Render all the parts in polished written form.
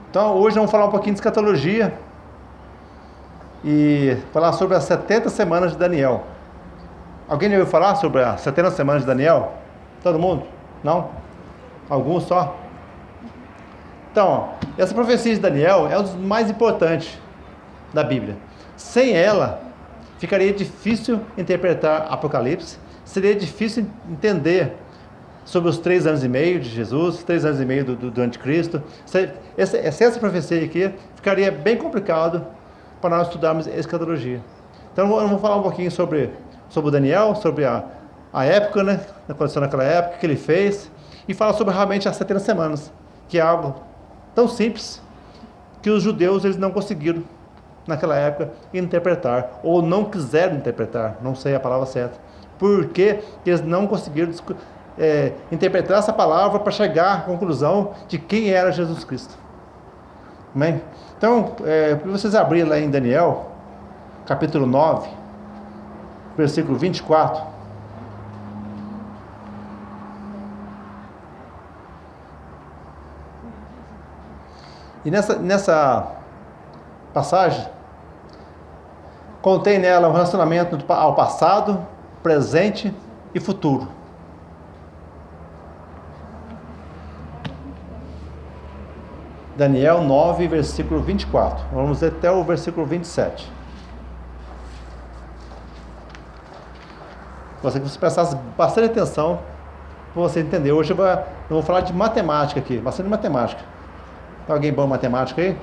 Então hoje vamos falar um pouquinho de escatologia e falar sobre as 70 semanas de Daniel. Alguém já ouviu falar sobre as 70 semanas de Daniel? Todo mundo? Não? Alguns só? Então, essa profecia de Daniel é uma das mais importantes da Bíblia. Sem ela, ficaria difícil interpretar Apocalipse, seria difícil entender sobre os 3 anos e meio de Jesus, os 3 anos e meio do anticristo. Essa profecia aqui ficaria bem complicado para nós estudarmos escatologia. Então eu vou falar um pouquinho sobre o Daniel, sobre a época, né, a condição naquela época, o que ele fez, e falar sobre realmente as 70 semanas, que é algo tão simples que os judeus eles não conseguiram naquela época interpretar, ou não quiseram interpretar, não sei a palavra certa, porque eles não conseguiram interpretar essa palavra para chegar à conclusão de quem era Jesus Cristo. Amém? Então, para vocês abrirem lá em Daniel, capítulo 9, versículo 24. E nessa passagem, contém nela um relacionamento ao passado, presente e futuro. Daniel 9, versículo 24. Vamos até o versículo 27. Você prestasse bastante atenção para você entender. Hoje eu vou falar de matemática aqui, bastante matemática. Tem alguém bom em matemática aí?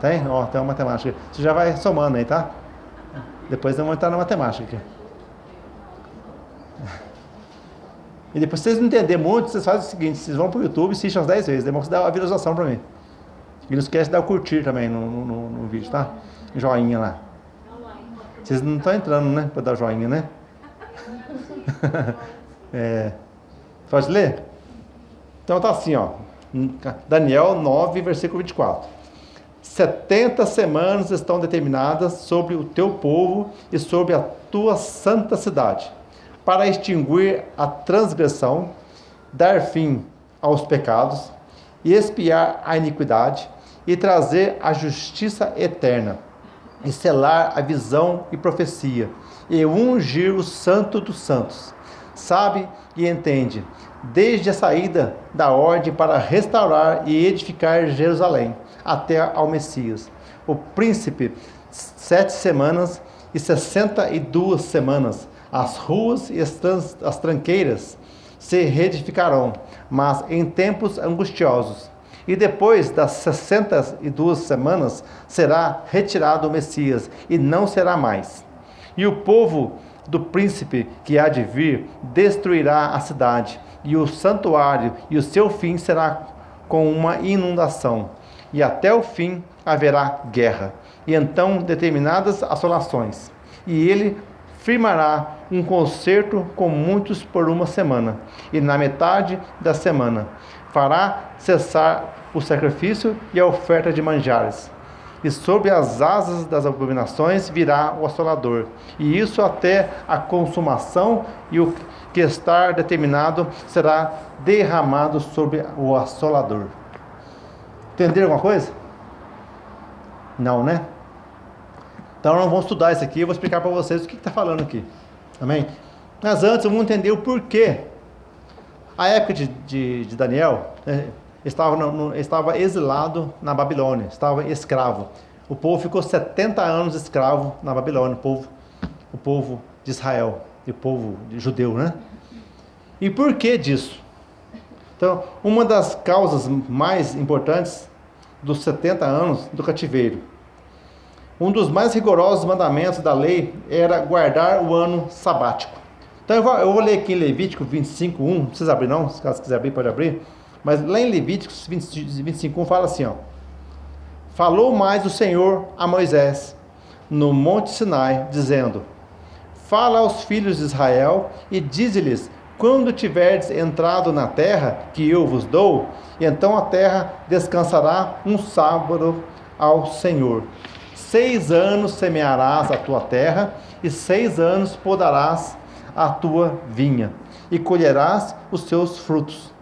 Tem? Tem uma matemática. Você já vai somando aí, tá? Depois eu vou entrar na matemática aqui. E depois, se vocês não entenderem muito, vocês fazem o seguinte: vocês vão para o YouTube e assistem umas 10 vezes. Depois você dá a visualização para mim. E não esquece de dar o curtir também no vídeo, tá? Joinha lá. Vocês não estão entrando, né? Para dar joinha, né? Pode ler? Então tá assim, ó. Daniel 9, versículo 24. 70 semanas estão determinadas sobre o teu povo e sobre a tua santa cidade, para extinguir a transgressão, dar fim aos pecados, e expiar a iniquidade, e trazer a justiça eterna, e selar a visão e profecia, e ungir o santo dos santos. Sabe e entende, desde a saída da ordem para restaurar e edificar Jerusalém, até ao Messias. O príncipe, 7 semanas e 62 semanas, as ruas e as tranqueiras se reedificarão, mas em tempos angustiosos. E depois das 62 semanas será retirado o Messias, e não será mais. E o povo do príncipe que há de vir destruirá a cidade, e o santuário, e o seu fim será com uma inundação. E até o fim haverá guerra, e então determinadas assolações. E ele firmará um concerto com muitos por uma semana, e na metade da semana fará cessar o sacrifício e a oferta de manjares. E sob as asas das abominações virá o assolador, e isso até a consumação, e o que está determinado será derramado sobre o assolador. Entenderam alguma coisa? Não, né? Então nós vamos estudar isso aqui, eu vou explicar para vocês o que está falando aqui. Amém? Mas antes vamos entender o porquê. A época de Daniel, estava exilado na Babilônia, estava escravo. O povo ficou 70 anos escravo na Babilônia, o povo de Israel, e o povo judeu, né? E por que disso? Então, uma das causas mais importantes dos 70 anos do cativeiro, um dos mais rigorosos mandamentos da lei era guardar o ano sabático. Então eu vou ler aqui em Levítico 25:1, não precisa abrir não, se caso quiser abrir, pode abrir. Mas lá em Levíticos 25:1 fala assim, ó: falou mais o Senhor a Moisés no monte Sinai, dizendo: fala aos filhos de Israel e dize-lhes: quando tiverdes entrado na terra que eu vos dou, então a terra descansará um sábado ao Senhor. 6 anos semearás a tua terra, e 6 anos podarás a tua vinha, e colherás os seus frutos.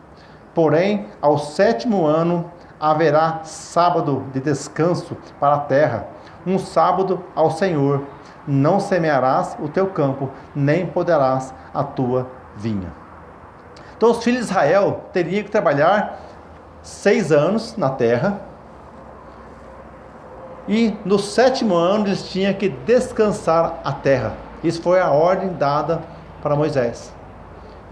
Porém, ao 7º ano haverá sábado de descanso para a terra, um sábado ao Senhor. Não semearás o teu campo, nem podarás a tua vinha. Então os filhos de Israel teriam que trabalhar 6 anos na terra, e no 7º ano eles tinham que descansar a terra. Isso foi a ordem dada para Moisés.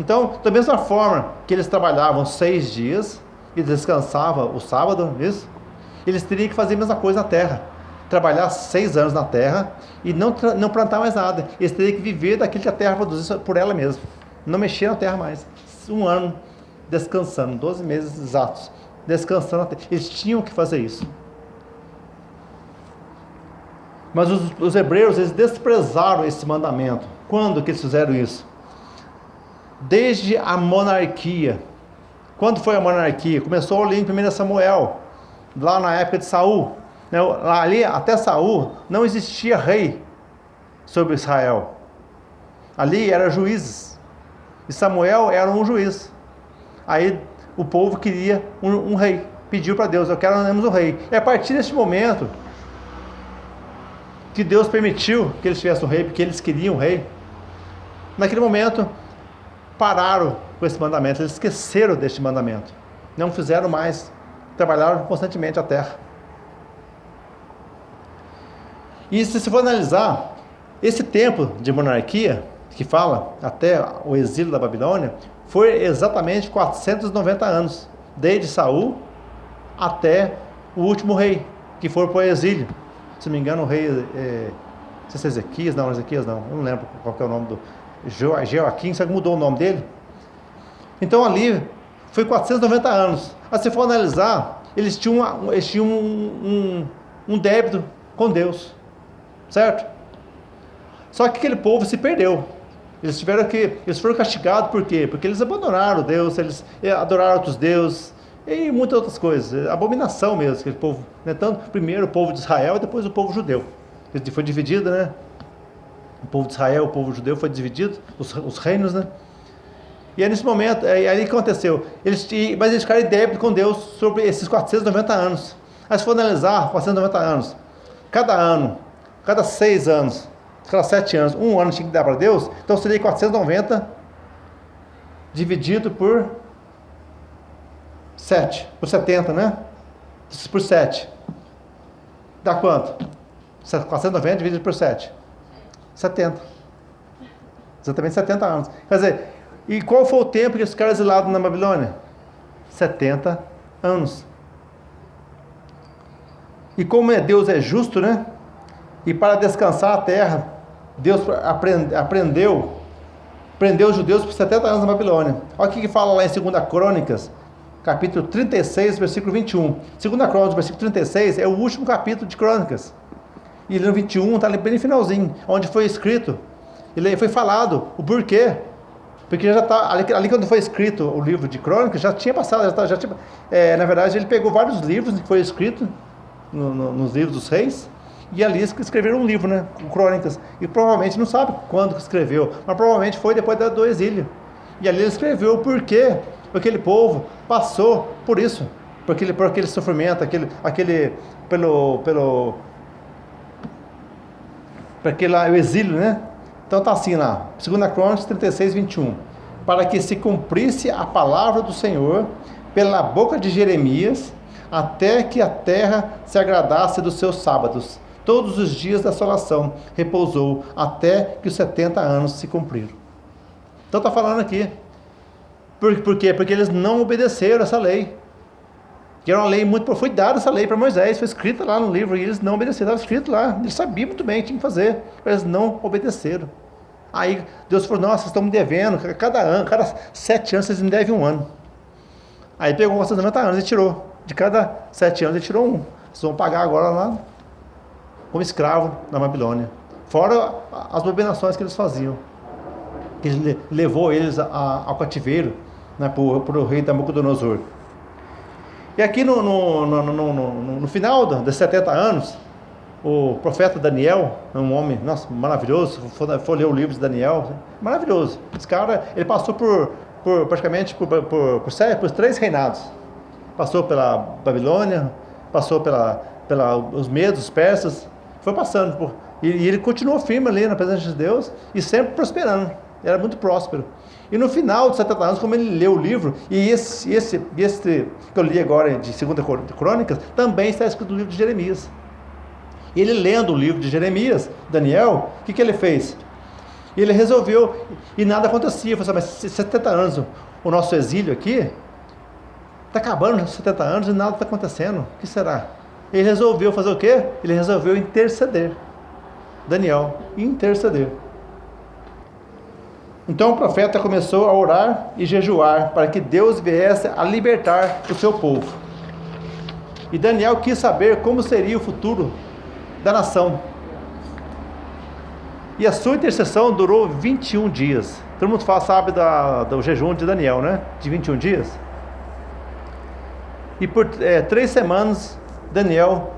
Então, da mesma forma que eles trabalhavam 6 dias e descansavam o sábado, isso, eles teriam que fazer a mesma coisa na terra. Trabalhar 6 anos na terra e não plantar mais nada. Eles teriam que viver daquilo que a terra produzisse por ela mesma. Não mexer na terra mais. 1 ano descansando, 12 meses exatos, descansando na terra. Eles tinham que fazer isso. Mas os hebreus, eles desprezaram esse mandamento. Quando que eles fizeram isso? Desde a monarquia. Quando foi a monarquia? Começou ali em 1 Samuel, lá na época de Saul. Ali, até Saul, não existia rei sobre Israel. Ali eram juízes. E Samuel era um juiz. Aí o povo queria um rei. Pediu para Deus, nós um rei. E a partir deste momento, que Deus permitiu que eles tivessem um rei, porque eles queriam um rei, naquele momento, pararam com esse mandamento. Eles esqueceram deste mandamento. Não fizeram mais. Trabalharam constantemente a terra. E se for analisar, esse tempo de monarquia, que fala até o exílio da Babilônia, foi exatamente 490 anos, desde Saul até o último rei, que foi para o exílio. Se não me engano, o rei, não sei se é Ezequias, não, eu não lembro qual que é o nome do Joaquim, só que mudou o nome dele. Então ali foi 490 anos. Mas se for analisar, eles tinham um débito com Deus. Certo? Só que aquele povo se perdeu. Eles foram castigados por quê? Porque eles abandonaram Deus, eles adoraram outros deuses e muitas outras coisas. Abominação mesmo, aquele povo. Né? Tanto primeiro o povo de Israel e depois o povo judeu. Foi dividido, né? O povo de Israel, o povo judeu foi dividido, os reinos, né? E aí nesse momento, aí que aconteceu? Mas eles ficaram em débito com Deus sobre esses 490 anos. Aí se for analisar, 490 anos, cada 6 anos, cada 7 anos, 1 ano tinha que dar para Deus, então seria 490 dividido por 7, por 70, né? Por 7. Dá quanto? 490 dividido por 7. 70. Exatamente 70 anos. Quer dizer, e qual foi o tempo que eles ficaram exilados na Babilônia? 70 anos. E como Deus é justo, né? E para descansar a terra, Deus prendeu os judeus por 70 anos na Babilônia. Olha o que fala lá em 2 Crônicas, capítulo 36, versículo 21. 2 Crônicas, versículo 36, é o último capítulo de Crônicas. E no 21 está ali bem no finalzinho, onde foi escrito, foi falado o porquê. Porque já está, ali quando foi escrito o livro de Crônicas, já tinha passado, na verdade ele pegou vários livros que foi escrito nos livros dos reis, e ali escreveram um livro, né, com Crônicas, e provavelmente não sabe quando que escreveu, mas provavelmente foi depois do exílio, e ali ele escreveu o porquê aquele povo passou por isso, por aquele sofrimento, o exílio, né? Então tá assim lá, 2 Crônicas 36, 21, para que se cumprisse a palavra do Senhor pela boca de Jeremias, até que a terra se agradasse dos seus sábados. Todos os dias da assolação repousou, até que os 70 anos se cumpriram. Então está falando aqui. Por quê? Porque eles não obedeceram essa lei. Que era uma lei muito... Foi dada essa lei para Moisés, foi escrita lá no livro, e eles não obedeceram. Estava escrito lá, eles sabiam muito bem o que tinham que fazer, mas eles não obedeceram. Aí Deus falou, nossa, vocês estão me devendo, cada 7 anos vocês me devem 1 ano. Aí pegou os 90 anos e tirou. De cada 7 anos ele tirou 1. Vocês vão pagar agora lá como escravo na Babilônia. Fora as abominações que eles faziam. Que ele levou eles ao cativeiro, né, para o rei Nabucodonosor. E aqui no final dos 70 anos, o profeta Daniel, um homem, nossa, maravilhoso, foi ler o livro de Daniel, maravilhoso. Esse cara, ele passou praticamente por 3 reinados. passou pela Babilônia, passou pela os medos, os persas, foi passando e ele continuou firme ali na presença de Deus e sempre prosperando, era muito próspero. E no final dos 70 anos, como ele leu o livro, e esse que eu li agora de 2 Crônicas, também está escrito no livro de Jeremias. Ele lendo o livro de Jeremias, Daniel, o que ele fez? Ele resolveu, e nada acontecia. Falei assim, mas 70 anos, o nosso exílio aqui, está acabando 70 anos e nada está acontecendo, o que será? Ele resolveu fazer o quê? Ele resolveu interceder. Daniel, interceder. Então o profeta começou a orar e jejuar para que Deus viesse a libertar o seu povo. E Daniel quis saber como seria o futuro da nação. E a sua intercessão durou 21 dias. Todo mundo sabe do jejum de Daniel, né? De 21 dias. E por 3 semanas, Daniel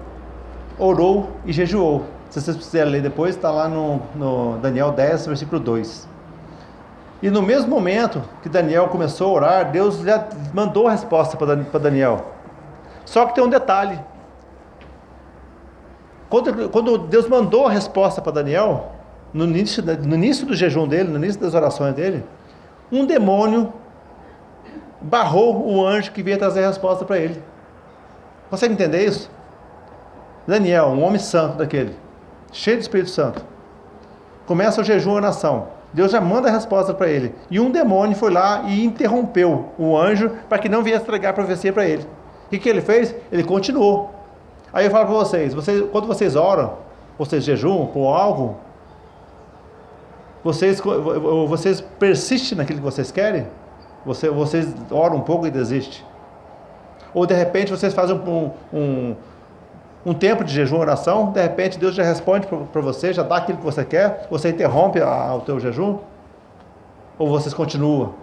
orou e jejuou. Se vocês quiserem ler depois, está lá no Daniel 10, versículo 2. E no mesmo momento que Daniel começou a orar, Deus já mandou a resposta para Daniel. Só que tem um detalhe. Quando Deus mandou a resposta para Daniel, no início do jejum dele, no início das orações dele, um demônio barrou o anjo que veio trazer a resposta para ele. Consegue entender isso? Daniel, um homem santo daquele, cheio do Espírito Santo, começa o jejum à nação. Deus já manda a resposta para ele. E um demônio foi lá e interrompeu o anjo para que não viesse entregar a profecia para ele. O que ele fez? Ele continuou. Aí eu falo para vocês, quando vocês oram, vocês jejuam por algo, vocês persistem naquilo que vocês querem? Vocês oram um pouco e desistem? Ou de repente vocês fazem um tempo de jejum e oração, de repente Deus já responde para você, já dá aquilo que você quer, você interrompe o teu jejum? Ou vocês continuam?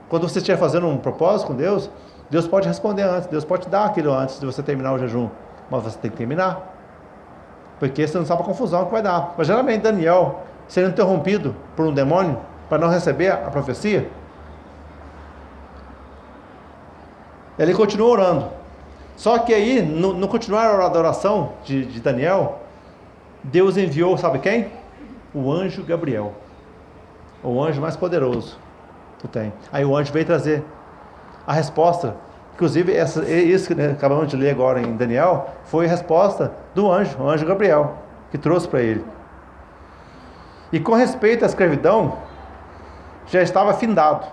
Quando você estiver fazendo um propósito com Deus, Deus pode responder antes, Deus pode te dar aquilo antes de você terminar o jejum, mas você tem que terminar, porque você não sabe a confusão que vai dar. Mas geralmente Daniel, sendo interrompido por um demônio, para não receber a profecia, ele continuou orando. Só que aí, no continuar da oração de Daniel, Deus enviou, sabe quem? O anjo Gabriel, o anjo mais poderoso que tem. Aí o anjo veio trazer a resposta. Inclusive, isso que acabamos de ler agora em Daniel, foi a resposta do o anjo Gabriel, que trouxe para ele. E com respeito à escravidão, já estava findado.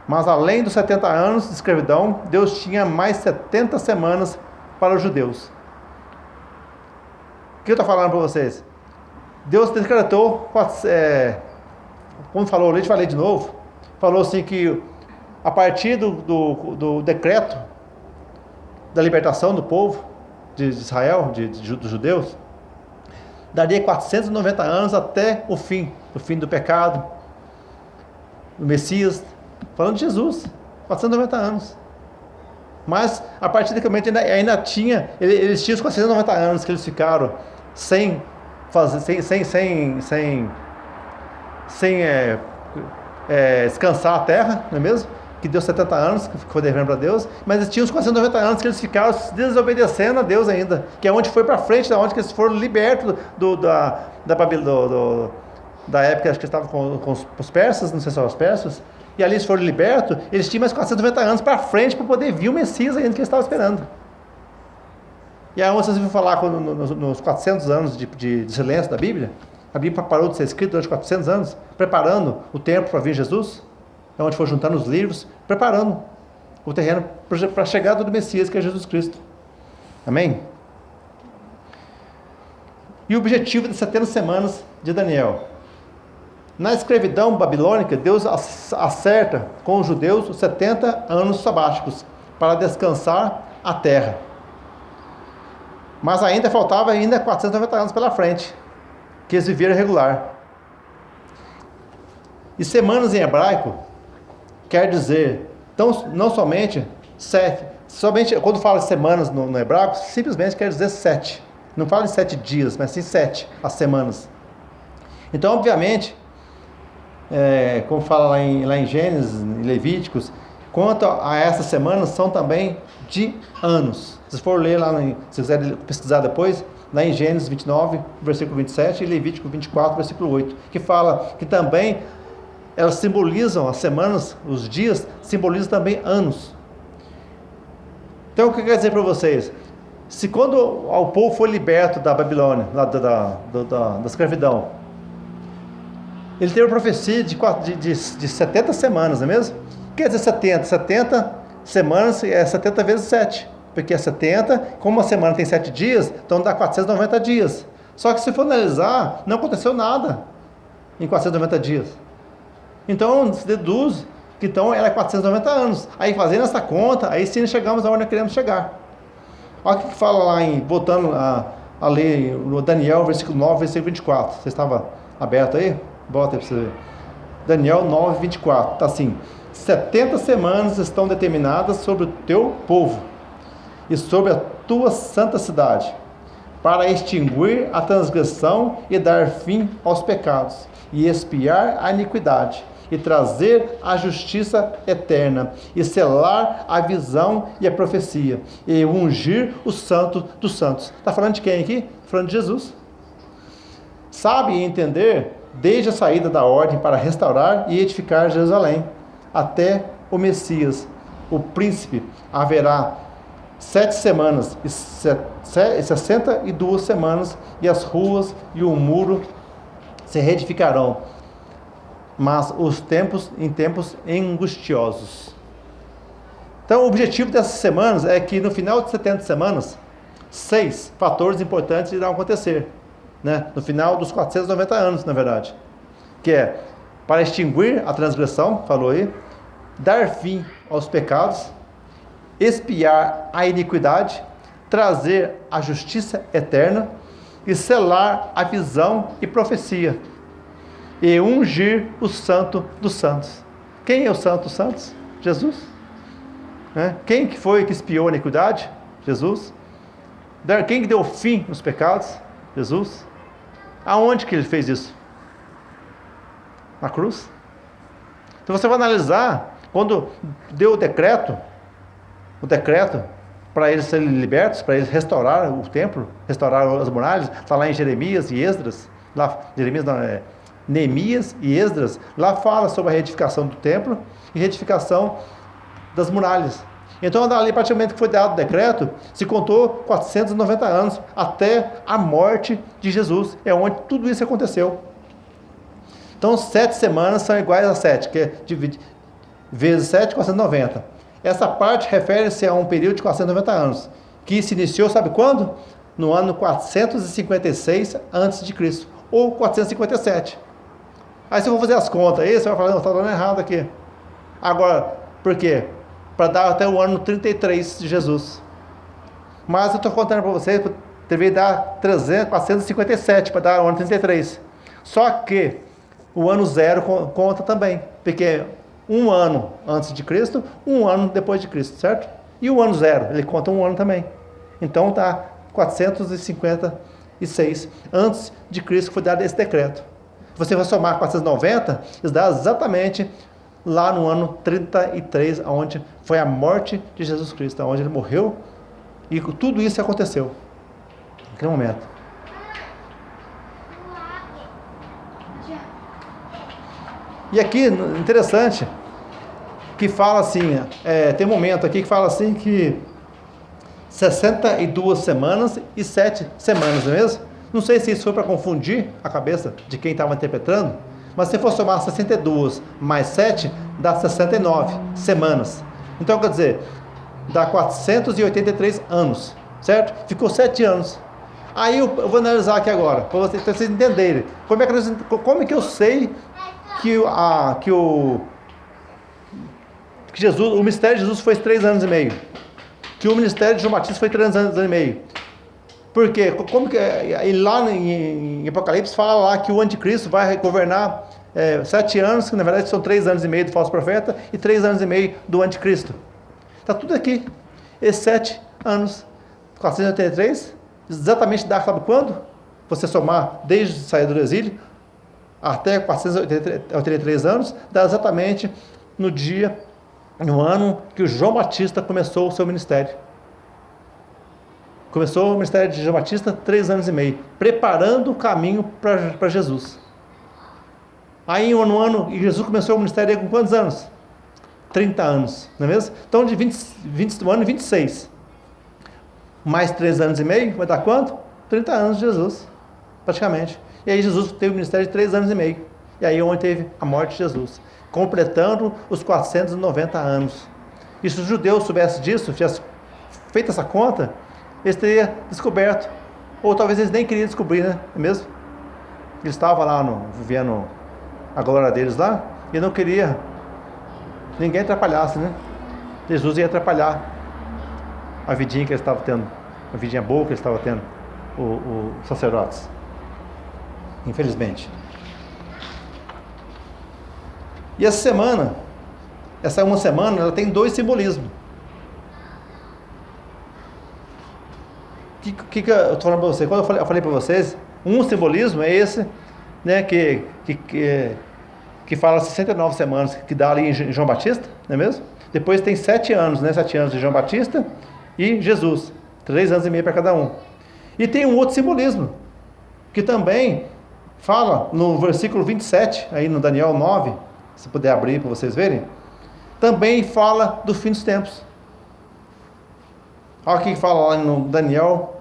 Mas além dos 70 anos de escravidão, Deus tinha mais 70 semanas para os judeus. O que eu estou falando para vocês? Deus decretou, como falou, eu falei de novo, falou assim que a partir do decreto da libertação do povo de Israel, dos judeus, daria 490 anos até o fim do pecado, do Messias, falando de Jesus, 490 anos. Mas a partir daquele momento ainda tinha, eles tinham os 490 anos que eles ficaram sem descansar a terra, não é mesmo? Que deu 70 anos, que foi devendo para Deus, mas eles tinham os 490 anos que eles ficaram desobedecendo a Deus ainda, que é onde foi para frente, da onde que eles foram libertos da época, acho que eles estavam com os persas, não sei se são os persas, e ali eles foram libertos, eles tinham mais 490 anos para frente para poder vir o Messias ainda que eles estavam esperando. E aí vocês viram falar nos 400 anos de silêncio da Bíblia, a Bíblia parou de ser escrita durante 400 anos, preparando o tempo para vir Jesus, é onde foi juntando os livros, preparando o terreno para a chegada do Messias, que é Jesus Cristo. Amém? E o objetivo das 70 semanas de Daniel. Na escravidão babilônica, Deus acerta com os judeus os 70 anos sabáticos para descansar a terra. Mas ainda faltava 490 anos pela frente, que eles viveram regular. E semanas em hebraico quer dizer, então, não somente 7, somente quando fala de semanas no hebraico, simplesmente quer dizer 7. Não fala de 7 dias, mas sim 7 as semanas. Então, obviamente, como fala lá em Gênesis, em Levíticos, quanto a essas semanas, são também de anos. Se for ler lá, se quiser pesquisar depois, lá em Gênesis 29, versículo 27, e Levítico 24, versículo 8, que fala que também elas simbolizam, as semanas, os dias, simbolizam também anos. Então, o que quer dizer para vocês? Se quando o povo foi liberto da Babilônia, da escravidão, ele teve uma profecia de 70 semanas, não é mesmo? Quer dizer 70? 70 semanas é 70 vezes 7. Porque é 70, como uma semana tem 7 dias, então dá 490 dias. Só que se for analisar, não aconteceu nada em 490 dias. Então, se deduz que então ela é 490 anos. Aí fazendo essa conta, aí sim chegamos aonde nós queremos chegar. Olha o que fala lá, voltando a ler no Daniel, versículo 9, versículo 24. Você estava aberto aí? Bota aí para você ver. Daniel 9, 24. Está assim: 70 semanas estão determinadas sobre o teu povo e sobre a tua santa cidade, para extinguir a transgressão e dar fim aos pecados, e expiar a iniquidade, e trazer a justiça eterna, e selar a visão e a profecia, e ungir o santo dos santos. Está falando de quem aqui? Falando de Jesus. Sabe e entender desde a saída da ordem para restaurar e edificar Jerusalém, até o Messias, o príncipe, haverá 7 semanas e 62 semanas, e as ruas e o muro se reedificarão, mas os tempos em tempos angustiosos. Então, o objetivo dessas semanas é que no final de 70 semanas, 6 fatores importantes irão acontecer, né? No final dos 490 anos, na verdade, que é para extinguir a transgressão, falou aí, dar fim aos pecados, expiar a iniquidade, trazer a justiça eterna e selar a visão e profecia, e ungir o santo dos santos. Quem é o santo dos santos? Jesus. Quem que foi que expiou a iniquidade? Jesus. Quem que deu fim nos pecados? Jesus. Aonde que ele fez isso? Na cruz. Então você vai analisar, quando deu o decreto para eles serem libertos, para eles restaurar o templo, restaurar as muralhas, está lá em Jeremias e Esdras, Neemias e Esdras, lá fala sobre a reedificação do templo e reedificação das muralhas. Então, ali praticamente que foi dado o decreto, se contou 490 anos, até a morte de Jesus, é onde tudo isso aconteceu. Então, 7 semanas são iguais a 7, que é vezes 7, 490. Essa parte refere-se a um período de 490 anos, que se iniciou, sabe quando? No ano 456 a.C., ou 457. Aí se eu for fazer as contas aí, você vai falar, não, está dando errado aqui. Agora, por quê? Para dar até o ano 33 de Jesus. Mas eu estou contando para vocês, deveria dar 457 para dar o ano 33. Só que o ano 0 conta também, porque um ano antes de Cristo, um ano depois de Cristo, certo? E o ano 0, ele conta um ano também. Então está 456 antes de Cristo que foi dado esse decreto. Você vai somar 490, isso dá exatamente lá no ano 33, onde foi a morte de Jesus Cristo, onde ele morreu, e tudo isso aconteceu naquele momento. E aqui, interessante, que fala assim, tem um momento aqui que fala assim que 62 semanas e 7 semanas, não é mesmo? Não sei se isso foi para confundir a cabeça de quem estava interpretando, mas se for somar 62 mais 7, dá 69 semanas. Então, quer dizer, dá 483 anos, certo? Ficou 7 anos. Aí eu vou analisar aqui agora, para vocês entenderem. Como é que eu sei que Jesus, o ministério de Jesus foi 3 anos e meio? Que o ministério de João Batista foi 3 anos e meio? Por quê? E lá em Apocalipse fala lá que o anticristo vai governar 7 anos, que na verdade são 3 anos e meio do falso profeta, e 3 anos e meio do anticristo. Está tudo aqui. Esses 7 anos, 483, exatamente dá, sabe quando? Você somar desde sair do exílio até 483 anos, dá exatamente no dia no ano que o João Batista começou o seu ministério. Começou o ministério de João Batista 3 anos e meio, preparando o caminho para Jesus. Aí no ano, e Jesus começou o ministério com quantos anos? 30 anos, não é mesmo? Então de 20 do ano 26. Mais 3 anos e meio, vai dar quanto? 30 anos de Jesus, praticamente. E aí Jesus teve o ministério de 3 anos e meio. E aí onde teve a morte de Jesus, completando os 490 anos. E se os judeus soubessem disso, tivessem feito essa conta, eles teriam descoberto. Ou talvez eles nem queriam descobrir, né? Não é mesmo? Eles estavam lá vivendo a glória deles lá, e não queria ninguém atrapalhasse, né? Jesus ia atrapalhar a vidinha que eles estavam tendo, a vidinha boa que eles estavam tendo, os sacerdotes. Infelizmente. E essa uma semana, ela tem 2 simbolismos. O que eu estou falando para vocês? Quando eu falei para vocês, um simbolismo é esse, né, que fala 69 semanas, que dá ali em João Batista, não é mesmo? Depois tem 7 anos, né? 7 anos de João Batista e Jesus, 3 anos e meio para cada um. E tem um outro simbolismo, que também fala no versículo 27, aí no Daniel 9, se puder abrir para vocês verem, também fala do fim dos tempos. Olha o que fala lá no Daniel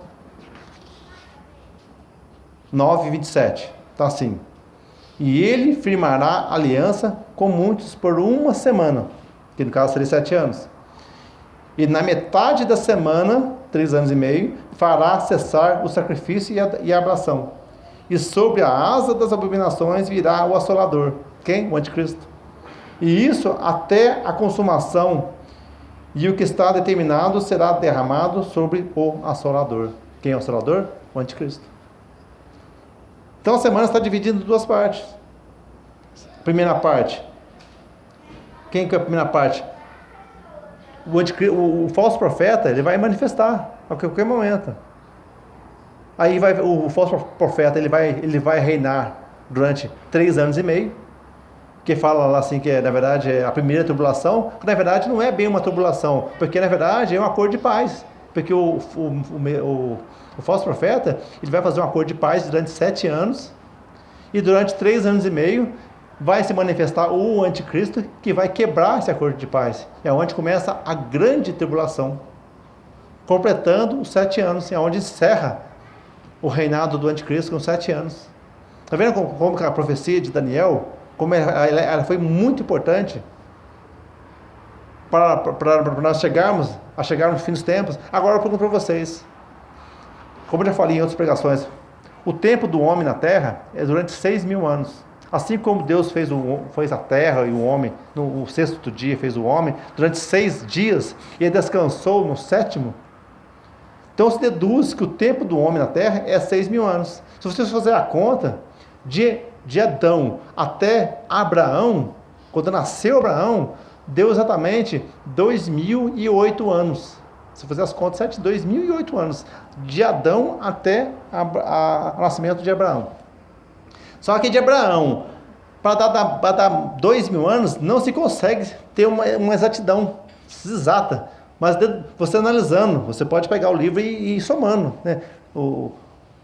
9, 27. Está assim: e ele firmará aliança com muitos por uma semana, que no caso seria 7 anos. E na metade da semana, 3 anos e meio, fará cessar o sacrifício e a ablação. E sobre a asa das abominações virá o assolador. Quem? O anticristo. E isso até a consumação. E o que está determinado será derramado sobre o assolador. Quem é o assolador? O anticristo. Então a semana está dividida em 2 partes. Primeira parte. Quem que é a primeira parte? O falso profeta, ele vai manifestar a qualquer momento. Aí o falso profeta, ele vai reinar durante 3 anos e meio. Que fala lá assim que na verdade é a primeira tribulação, que na verdade não é bem uma tribulação, porque na verdade é um acordo de paz, porque o falso profeta, ele vai fazer um acordo de paz durante 7 anos, e durante 3 anos e meio vai se manifestar o anticristo, que vai quebrar esse acordo de paz. É onde começa a grande tribulação, completando os 7 anos, é onde encerra o reinado do anticristo com 7 anos. Está vendo como a profecia de Daniel, como ela foi muito importante para nós chegarmos no fim dos tempos. Agora eu pergunto para vocês, como eu já falei em outras pregações, o tempo do homem na terra é durante 6.000 anos. Assim como Deus fez a terra e o homem, no 6º dia fez o homem, durante 6 dias, e ele descansou no 7º. Então se deduz que o tempo do homem na terra é 6.000 anos. Se vocês fizerem a conta, de Adão até Abraão, quando nasceu Abraão, deu exatamente 2.008 anos. Se fizer as contas, 2.008 anos. De Adão até o nascimento de Abraão. Só que de Abraão, para dar 2.000 anos, não se consegue ter uma exatidão exata. Mas você analisando, você pode pegar o livro e ir somando, né?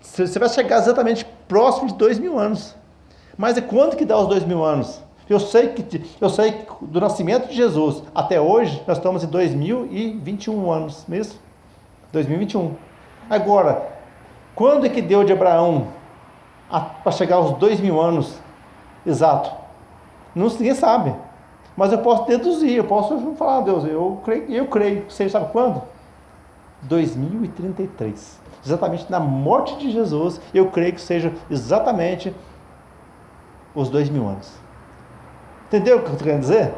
Você vai chegar exatamente próximo de 2.000 anos. Mas é quanto que dá os 2.000 anos? Eu sei que do nascimento de Jesus até hoje, nós estamos em 2021 anos, mesmo? 2021. Agora, quando é que deu de Abraão para chegar aos 2.000 anos exato? Ninguém sabe. Mas eu posso deduzir, eu posso falar, Deus, eu creio. Você sabe quando? 2033. Exatamente na morte de Jesus, eu creio que seja exatamente os 2.000 anos. Entendeu o que eu estou querendo dizer?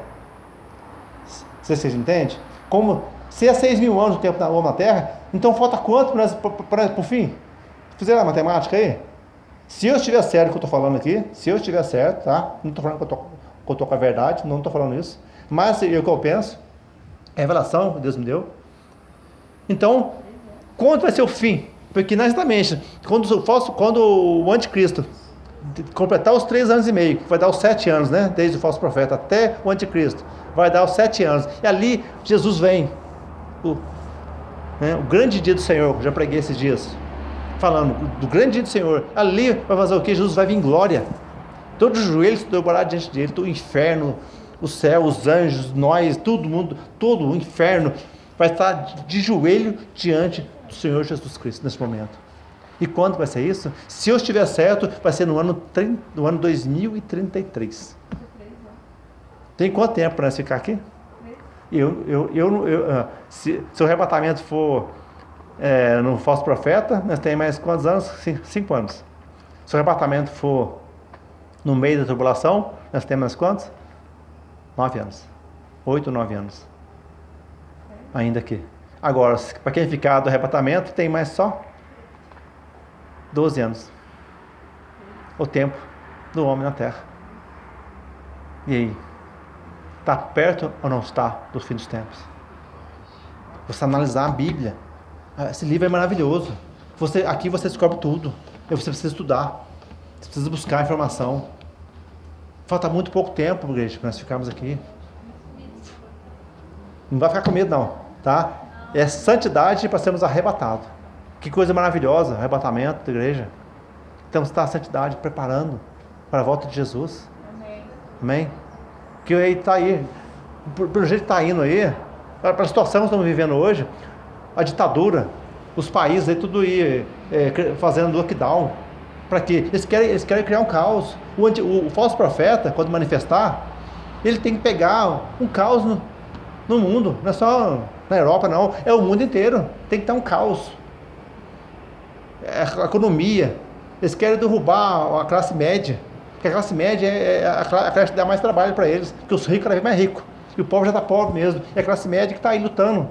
Vocês entendem? Como, se é 6.000 anos o tempo da na Terra, então falta quanto para o fim? Fizeram a matemática aí? Se eu estiver certo o que eu estou falando aqui, se eu estiver certo, tá? Não estou falando que eu estou com a verdade, não estou falando isso, mas é o que eu penso, é a revelação que Deus me deu. Então, quando vai ser o fim? Porque exatamente, quando o anticristo completar os 3 anos e meio, que vai dar os 7 anos, né? Desde o falso profeta até o anticristo, vai dar os 7 anos, e ali Jesus vem, o grande dia do Senhor, já preguei esses dias, falando do grande dia do Senhor, ali vai fazer o que? Jesus vai vir em glória, todos os joelhos se dobrará diante dele, todo o inferno, o céu, os anjos, nós, todo mundo, todo o inferno vai estar de joelho diante do Senhor Jesus Cristo nesse momento. E quando vai ser isso? Se eu estiver certo, vai ser no ano 2033. Tem quanto tempo para nós ficar aqui? Se o arrebatamento for no falso profeta, nós temos mais quantos anos? 5 anos. Se o arrebatamento for no meio da tribulação, nós temos mais quantos? 9 anos. 8 ou 9 anos. Ainda aqui. Agora, para quem ficar do arrebatamento, tem mais só 12 anos. O tempo do homem na terra. E aí? Está perto ou não está do fim dos tempos? Você analisar a Bíblia. Esse livro é maravilhoso. Aqui você descobre tudo. Você precisa estudar. Você precisa buscar informação. Falta muito pouco tempo, igreja, para nós ficarmos aqui. Não vai ficar com medo, não. Tá? É santidade para sermos arrebatados. Que coisa maravilhosa, arrebatamento da igreja. Então está a santidade preparando para a volta de Jesus. Amém. Amém? Que aí está aí, pelo jeito que está indo aí, para a situação que estamos vivendo hoje, a ditadura, os países aí tudo aí fazendo lockdown. Para quê? Eles querem criar um caos. O falso profeta, quando manifestar, ele tem que pegar um caos no mundo, não é só na Europa não, é o mundo inteiro, tem que estar um caos. A economia, eles querem derrubar a classe média, porque a classe média é a classe que dá mais trabalho para eles, porque os ricos cada vez mais ricos, e o pobre já está pobre mesmo, é a classe média que está aí lutando.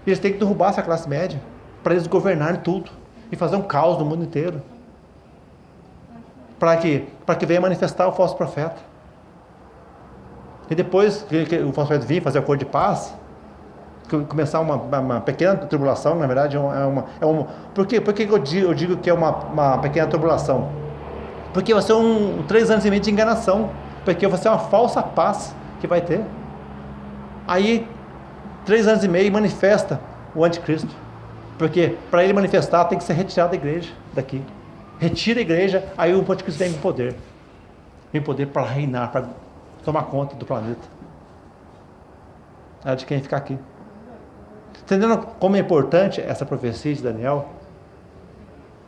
Eles têm que derrubar essa classe média, para eles governarem tudo, e fazer um caos no mundo inteiro. Para quê? Para que venha manifestar o falso profeta. E depois que o falso profeta vir fazer acordo de paz, começar uma pequena tribulação, na verdade, por que eu digo que é uma pequena tribulação? Porque vai ser 3 anos e meio de enganação, porque vai ser uma falsa paz que vai ter. Aí, 3 anos e meio manifesta o anticristo, porque para ele manifestar tem que ser retirado da igreja, daqui. Retira a igreja, aí o anticristo vem com poder. Vem poder para reinar, para tomar conta do planeta. É de quem ficar aqui. Entendendo como é importante essa profecia de Daniel?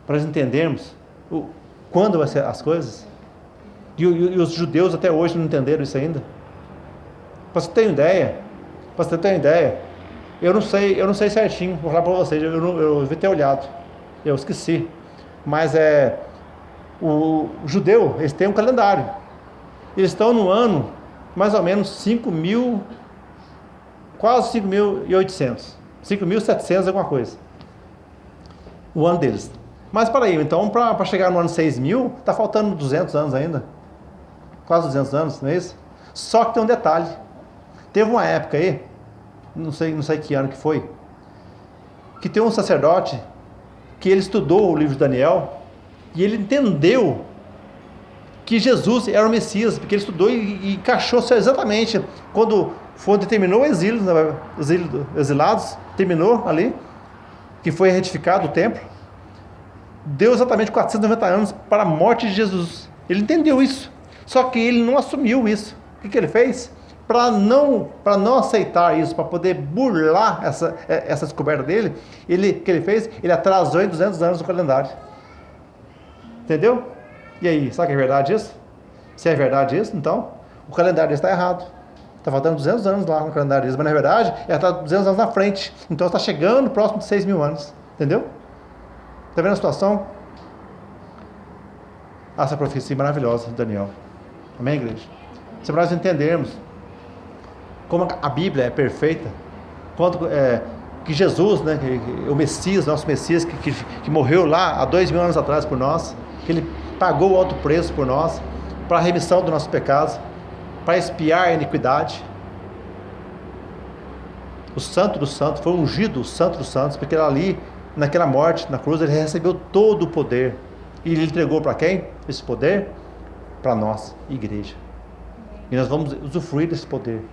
Para nós entendermos quando vai ser as coisas. E os judeus até hoje não entenderam isso ainda. Para você ter uma ideia, eu não sei certinho, vou falar para vocês, eu devia ter olhado, eu esqueci. Mas o judeu, eles têm um calendário. Eles estão no ano, mais ou menos 5.000, quase 5.800. 5.700 alguma coisa. O ano deles. Mas para aí, então para chegar no ano 6.000, está faltando 200 anos ainda. Quase 200 anos, não é isso? Só que tem um detalhe. Teve uma época aí, não sei que ano que foi, que tem um sacerdote que ele estudou o livro de Daniel e ele entendeu que Jesus era o Messias, porque ele estudou e encaixou exatamente quando determinou o exílio, os exilados, terminou ali, que foi retificado o templo, deu exatamente 490 anos para a morte de Jesus. Ele entendeu isso, só que ele não assumiu isso. O que ele fez? Para não aceitar isso, para poder burlar essa descoberta dele, o que ele fez? Ele atrasou em 200 anos o calendário. Entendeu? E aí, sabe que é verdade isso? Se é verdade isso, então, o calendário está errado. Está faltando 200 anos lá no calendário, mas na verdade, está 200 anos na frente. Então está chegando próximo de 6.000 anos. Entendeu? Está vendo a situação? Essa profecia maravilhosa de Daniel. Amém, igreja? Se nós entendermos como a Bíblia é perfeita, que Jesus, né, o Messias, nosso Messias, que morreu lá há 2.000 anos atrás por nós, que ele pagou o alto preço por nós, para a remissão dos nossos pecados, para expiar a iniquidade. O Santo dos Santos, foi ungido o Santo dos Santos, porque ali, naquela morte, na cruz, ele recebeu todo o poder, E Ele entregou para quem? Esse poder? Para nós, igreja. E nós vamos usufruir desse poder.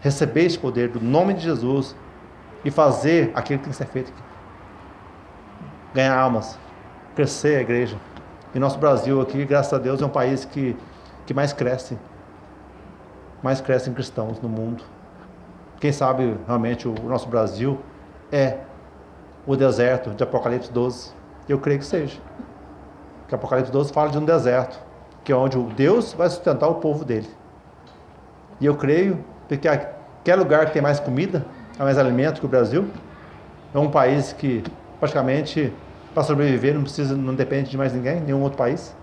Receber esse poder do nome de Jesus e fazer aquilo que tem que ser feito aqui. Ganhar almas, crescer a igreja. E nosso Brasil aqui, graças a Deus, é um país que mais cresce em cristãos no mundo. Quem sabe realmente o nosso Brasil é o deserto de Apocalipse 12. Eu creio que seja. Que Apocalipse 12 fala de um deserto, que é onde Deus vai sustentar o povo dele. E eu creio que qualquer lugar que tem mais comida, mais alimento que o Brasil, é um país que praticamente para sobreviver não depende de mais ninguém, nenhum outro país.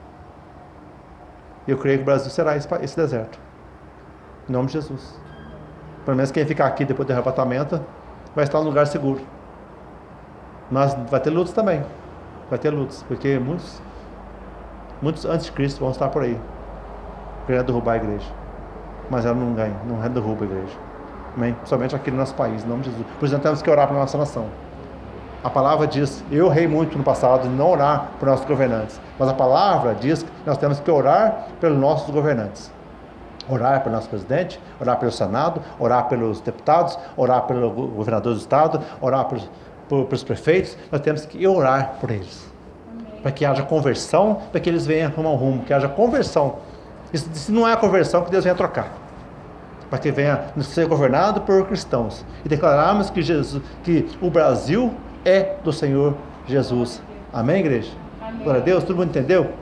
E eu creio que o Brasil será esse deserto. Em nome de Jesus. Pelo menos quem ficar aqui depois do arrebatamento vai estar num lugar seguro. Mas vai ter lutas também. Vai ter lutas, porque muitos anticristo vão estar por aí, querendo derrubar a igreja. Mas ela não ganha, não derruba a igreja. Amém? Somente aqui no nosso país, em nome de Jesus. Por isso nós temos que orar para a nossa nação. A palavra diz, eu errei muito no passado de não orar por nossos governantes. Mas a palavra diz que nós temos que orar pelos nossos governantes. Orar pelo nosso presidente, orar pelo Senado, orar pelos deputados, orar pelo governador do estado, orar pelos prefeitos. Nós temos que orar por eles. Amém. Para que haja conversão, para que eles venham arrumar um rumo, que haja conversão. Se não é a conversão, que Deus venha trocar. Para que venha ser governado por cristãos. E declararmos que o Brasil é do Senhor Jesus. Amém, igreja? Amém. Glória a Deus. Todo mundo entendeu?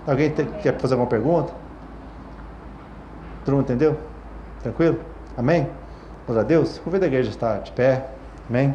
Alguém quer fazer alguma pergunta? Todo mundo entendeu? Tranquilo? Amém? Glória a Deus. Convido a igreja a estar de pé. Amém?